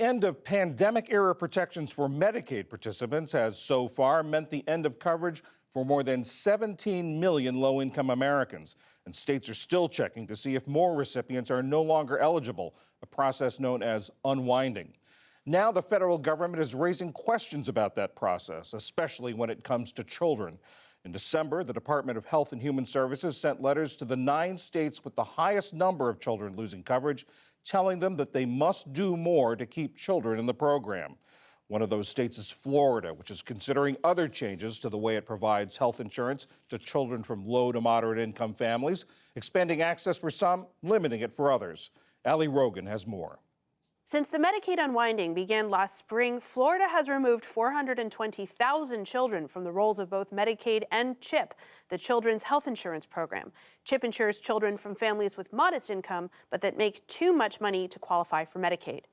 end of pandemic-era protections for Medicaid participants has so far meant the end of coverage for more than 17 million low-income Americans. And states are still checking to see if more recipients are no longer eligible, a process known as unwinding. Now the federal government is raising questions about that process, especially when it comes to children. In December, the Department of Health and Human Services sent letters to the 9 states with the highest number of children losing coverage, telling them that they must do more to keep children in the program. One of those states is Florida, which is considering other changes to the way it provides health insurance to children from low to moderate income families, expanding access for some, limiting it for others. Ali Rogan has more. Since the Medicaid unwinding began last spring, Florida has removed 420,000 children from the rolls of both Medicaid and CHIP, the Children's Health Insurance Program. CHIP insures children from families with modest income, but that make too much money to qualify for Medicaid.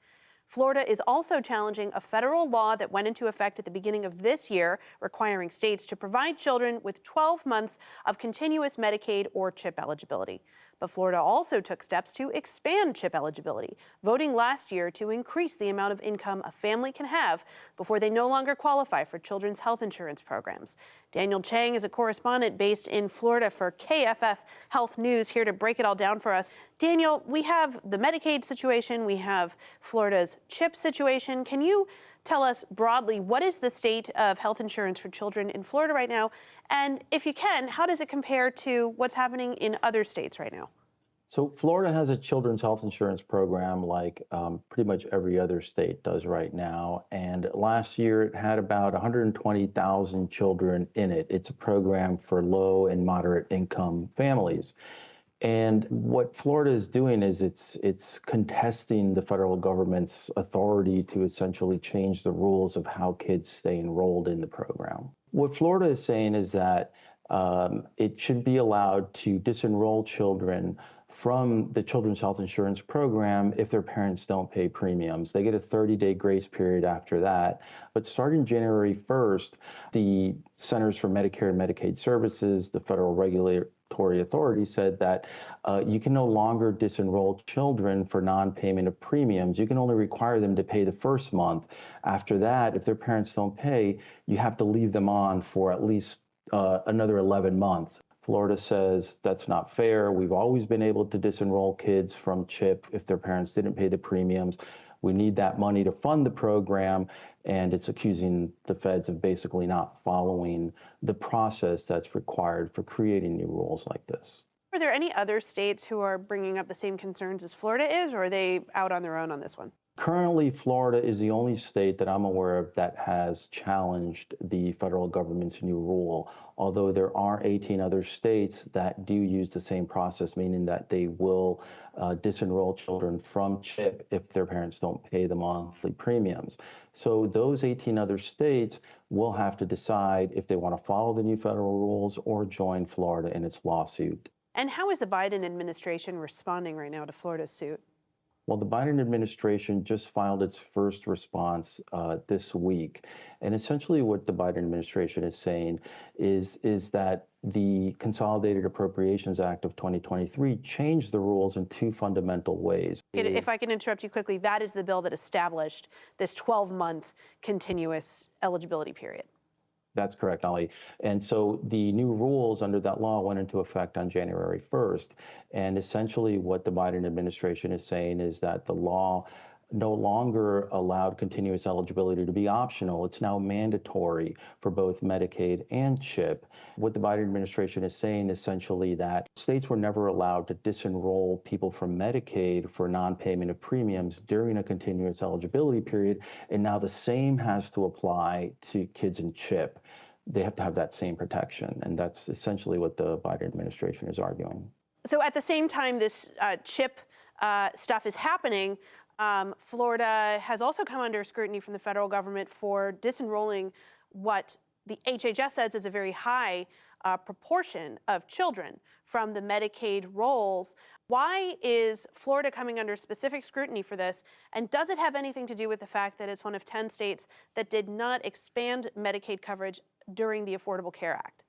Florida is also challenging a federal law that went into effect at the beginning of this year, requiring states to provide children with 12 months of continuous Medicaid or CHIP eligibility. But Florida also took steps to expand CHIP eligibility, voting last year to increase the amount of income a family can have before they no longer qualify for children's health insurance programs. Daniel Chang is a correspondent based in Florida for KFF Health News, here to break it all down for us. Daniel, we have the Medicaid situation, we have Florida's CHIP situation. Can you tell us broadly, what is the state of health insurance for children in Florida right now? And if you can, how does it compare to what's happening in other states right now? So Florida has a children's health insurance program like pretty much every other state does right now. And last year it had about 120,000 children in it. It's a program for low and moderate income families. And what Florida is doing is it's contesting the federal government's authority to essentially change the rules of how kids stay enrolled in the program. What Florida is saying is that it should be allowed to disenroll children from the Children's Health Insurance Program if their parents don't pay premiums. They get a 30-day grace period after that. But starting January 1st, the Centers for Medicare and Medicaid Services, the federal regulatory authority, said that you can no longer disenroll children for non-payment of premiums. You can only require them to pay the first month. After that, if their parents don't pay, you have to leave them on for at least another 11 months. Florida says that's not fair. We've always been able to disenroll kids from CHIP if their parents didn't pay the premiums. We need that money to fund the program, and it's accusing the feds of basically not following the process that's required for creating new rules like this. Are there any other states who are bringing up the same concerns as Florida is, or are they out on their own on this one? Currently, Florida is the only state that I'm aware of that has challenged the federal government's new rule, although there are 18 other states that do use the same process, meaning that they will disenroll children from CHIP if their parents don't pay the monthly premiums. So those 18 other states will have to decide if they want to follow the new federal rules or join Florida in its lawsuit. And how is the Biden administration responding right now to Florida's suit? Well, the Biden administration just filed its first response this week. And essentially what the Biden administration is saying is that the Consolidated Appropriations Act of 2023 changed the rules in 2 fundamental ways. If I can interrupt you quickly, that is the bill that established this 12-month continuous eligibility period. That's correct, Ali. And so the new rules under that law went into effect on January 1st. And essentially what the Biden administration is saying is that the law no longer allowed continuous eligibility to be optional. It's now mandatory for both Medicaid and CHIP. What the Biden administration is saying essentially that states were never allowed to disenroll people from Medicaid for non-payment of premiums during a continuous eligibility period, and now the same has to apply to kids in CHIP. They have to have that same protection, and that's essentially what the Biden administration is arguing. So at the same time this CHIP stuff is happening, Florida has also come under scrutiny from the federal government for disenrolling what the HHS says is a very high proportion of children from the Medicaid rolls. Why is Florida coming under specific scrutiny for this? And does it have anything to do with the fact that it's one of 10 states that did not expand Medicaid coverage during the Affordable Care Act?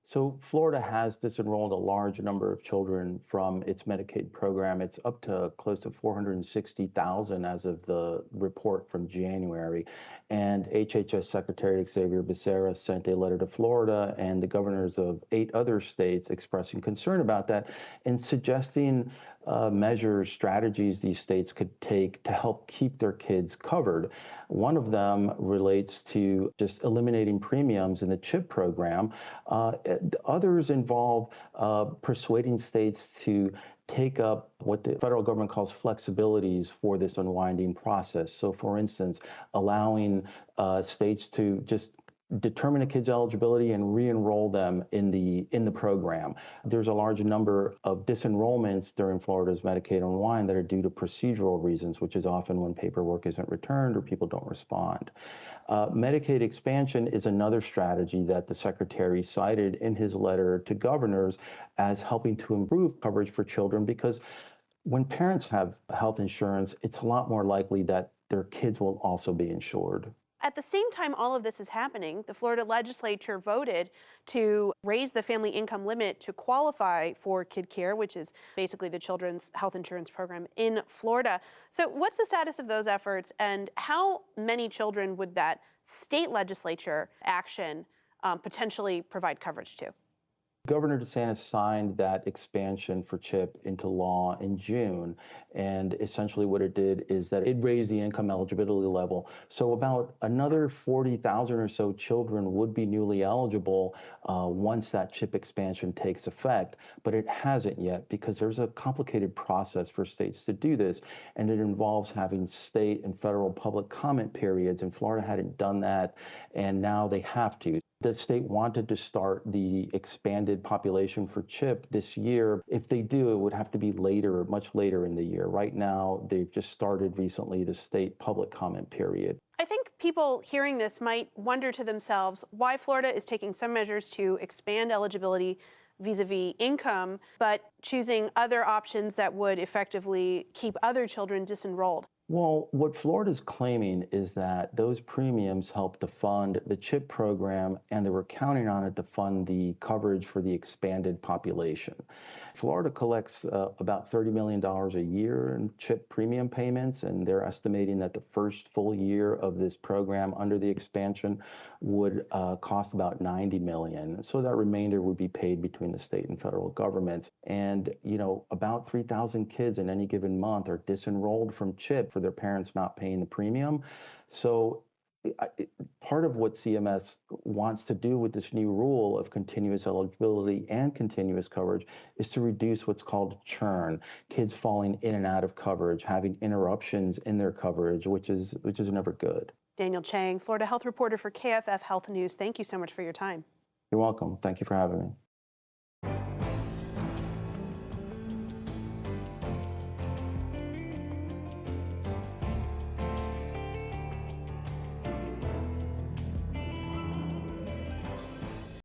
So Florida has disenrolled a large number of children from its Medicaid program. It's up to close to 460,000 as of the report from January. And HHS Secretary Xavier Becerra sent a letter to Florida and the governors of 8 other states expressing concern about that and suggesting measures, strategies these states could take to help keep their kids covered. One of them relates to just eliminating premiums in the CHIP program. Others involve persuading states to take up what the federal government calls flexibilities for this unwinding process. So, for instance, allowing states to just determine a kid's eligibility and re-enroll them in the program. There's a large number of disenrollments during Florida's Medicaid Unwind that are due to procedural reasons, which is often when paperwork isn't returned or people don't respond. Medicaid expansion is another strategy that the Secretary cited in his letter to governors as helping to improve coverage for children, because when parents have health insurance, it's a lot more likely that their kids will also be insured. At the same time all of this is happening, the Florida legislature voted to raise the family income limit to qualify for KidCare, which is basically the children's health insurance program in Florida. So what's the status of those efforts, and how many children would that state legislature action potentially provide coverage to? Governor DeSantis signed that expansion for CHIP into law in June. And essentially what it did is that it raised the income eligibility level. So about another 40,000 or so children would be newly eligible once that CHIP expansion takes effect. But it hasn't yet, because there's a complicated process for states to do this. And it involves having state and federal public comment periods. And Florida hadn't done that, and now they have to. The state wanted to start the expanded population for CHIP this year. If they do, it would have to be later, much later in the year. Right now, they've just started recently the state public comment period. I think people hearing this might wonder to themselves why Florida is taking some measures to expand eligibility vis-a-vis income, but choosing other options that would effectively keep other children disenrolled. Well, what Florida's claiming is that those premiums help to fund the CHIP program, and they were counting on it to fund the coverage for the expanded population. Florida collects about $30 million a year in CHIP premium payments, and they're estimating that the first full year of this program under the expansion would cost about $90 million. So that remainder would be paid between the state and federal governments. And, you know, about 3,000 kids in any given month are disenrolled from CHIP for their parents not paying the premium. So part of what CMS wants to do with this new rule of continuous eligibility and continuous coverage is to reduce what's called churn, kids falling in and out of coverage, having interruptions in their coverage, which is never good. Daniel Chang, Florida health reporter for KFF Health News. Thank you so much for your time. You're welcome. Thank you for having me.